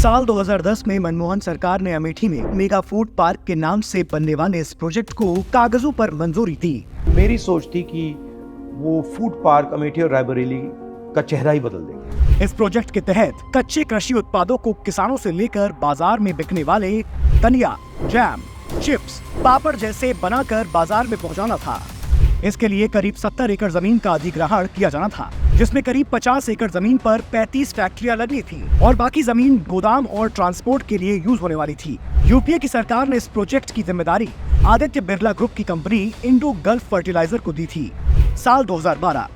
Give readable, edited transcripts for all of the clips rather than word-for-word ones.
साल 2010 में मनमोहन सरकार ने अमेठी में मेगा फूड पार्क के नाम से बनने वाले इस प्रोजेक्ट को कागजों पर मंजूरी दी। मेरी सोच थी कि वो फूड पार्क अमेठी और रायबरेली का चेहरा ही बदल देंगे। इस प्रोजेक्ट के तहत कच्चे कृषि उत्पादों को किसानों से लेकर बाजार में बिकने वाले धनिया, जैम, चिप्स, पापड़ जैसे बनाकर बाजार में पहुंचाना था। इसके लिए करीब 70 एकड़ जमीन का अधिग्रहण किया जाना था, जिसमें करीब 50 एकड़ जमीन पर 35 फैक्ट्रियां लगनी थी और बाकी जमीन गोदाम और ट्रांसपोर्ट के लिए यूज होने वाली थी। यूपीए की सरकार ने इस प्रोजेक्ट की जिम्मेदारी आदित्य बिरला ग्रुप की कंपनी इंडो गल्फ फर्टिलाइजर को दी थी। साल 2012,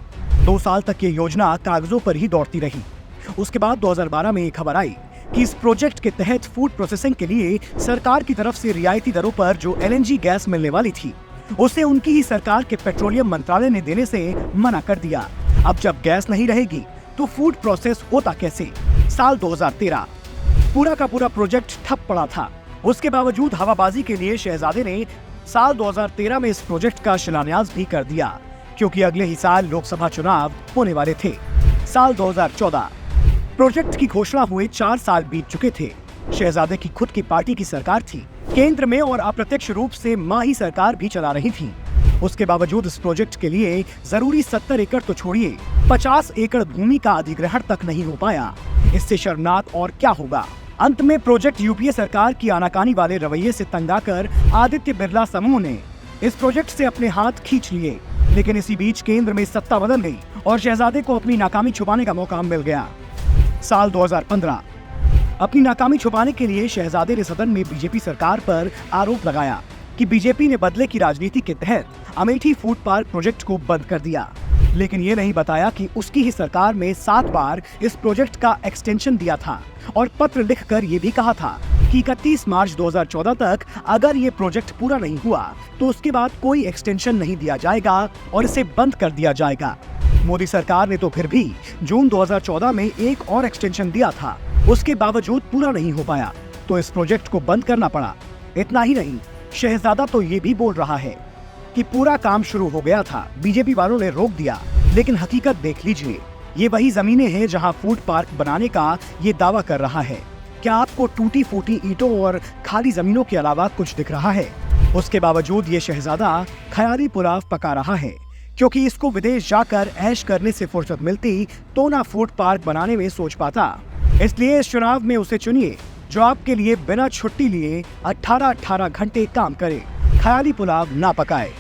2 साल तक ये योजना कागजों पर ही दौड़ती रही। उसके बाद 2012 में एक खबर आई कि इस प्रोजेक्ट के तहत फूड प्रोसेसिंग के लिए सरकार की तरफ से रियायती दरों पर जो LNG गैस मिलने वाली थी, उसे उनकी ही सरकार के पेट्रोलियम मंत्रालय ने देने से मना कर दिया। अब जब गैस नहीं रहेगी तो फूड प्रोसेस होता कैसे? साल 2013, पूरा का पूरा प्रोजेक्ट ठप पड़ा था। उसके बावजूद हवाबाजी के लिए शहजादे ने साल 2013 में इस प्रोजेक्ट का शिलान्यास भी कर दिया, क्योंकि अगले ही साल लोकसभा चुनाव होने वाले थे। साल 2014, प्रोजेक्ट की घोषणा हुए 4 साल बीत चुके थे। शहजादे की खुद की पार्टी की सरकार थी, केंद्र में, और अप्रत्यक्ष रूप से मां ही सरकार भी चला रही थी। उसके बावजूद इस प्रोजेक्ट के लिए जरूरी 70 एकड़ तो छोड़िए, 50 एकड़ भूमि का अधिग्रहण तक नहीं हो पाया। इससे शर्मनाक और क्या होगा। अंत में प्रोजेक्ट यूपीए सरकार की आनाकानी वाले रवैये से तंग आकर आदित्य बिरला समूह ने इस प्रोजेक्ट से अपने हाथ खींच लिए। लेकिन इसी बीच केंद्र में सत्ता बदल गई और शहजादे को अपनी नाकामी छुपाने का मौका मिल गया। साल 2015, अपनी नाकामी छुपाने के लिए शहजादे ने सदन में बीजेपी सरकार पर आरोप लगाया कि बीजेपी ने बदले की राजनीति के तहत अमेठी फूड पार्क प्रोजेक्ट को बंद कर दिया। लेकिन ये नहीं बताया कि उसकी ही सरकार में 7 बार इस प्रोजेक्ट का एक्सटेंशन दिया था और पत्र लिखकर ये भी कहा था कि 31 मार्च 2014 तक अगर ये प्रोजेक्ट पूरा नहीं हुआ तो उसके बाद कोई एक्सटेंशन नहीं दिया जाएगा और इसे बंद कर दिया जाएगा। मोदी सरकार ने तो फिर भी जून 2014 में एक और एक्सटेंशन दिया था, उसके बावजूद पूरा नहीं हो पाया तो इस प्रोजेक्ट को बंद करना पड़ा। इतना ही नहीं, शहजादा तो ये भी बोल रहा है कि पूरा काम शुरू हो गया था, बीजेपी वालों ने रोक दिया। लेकिन हकीकत देख लीजिए, ये वही जमीनें हैं जहां फूड पार्क बनाने का ये दावा कर रहा है। क्या आपको टूटी फूटी ईंटों और खाली जमीनों के अलावा कुछ दिख रहा है? उसके बावजूद ये शहजादा ख्याली पुलाव पका रहा है, क्योंकि इसको विदेश जाकर ऐश करने से फुर्सत मिलती तो ना फूड पार्क बनाने में सोच पाता। इसलिए इस चुनाव में उसे चुनिए जो आपके लिए बिना छुट्टी लिए 18-18 घंटे काम करे, ख्याली पुलाव ना पकाए।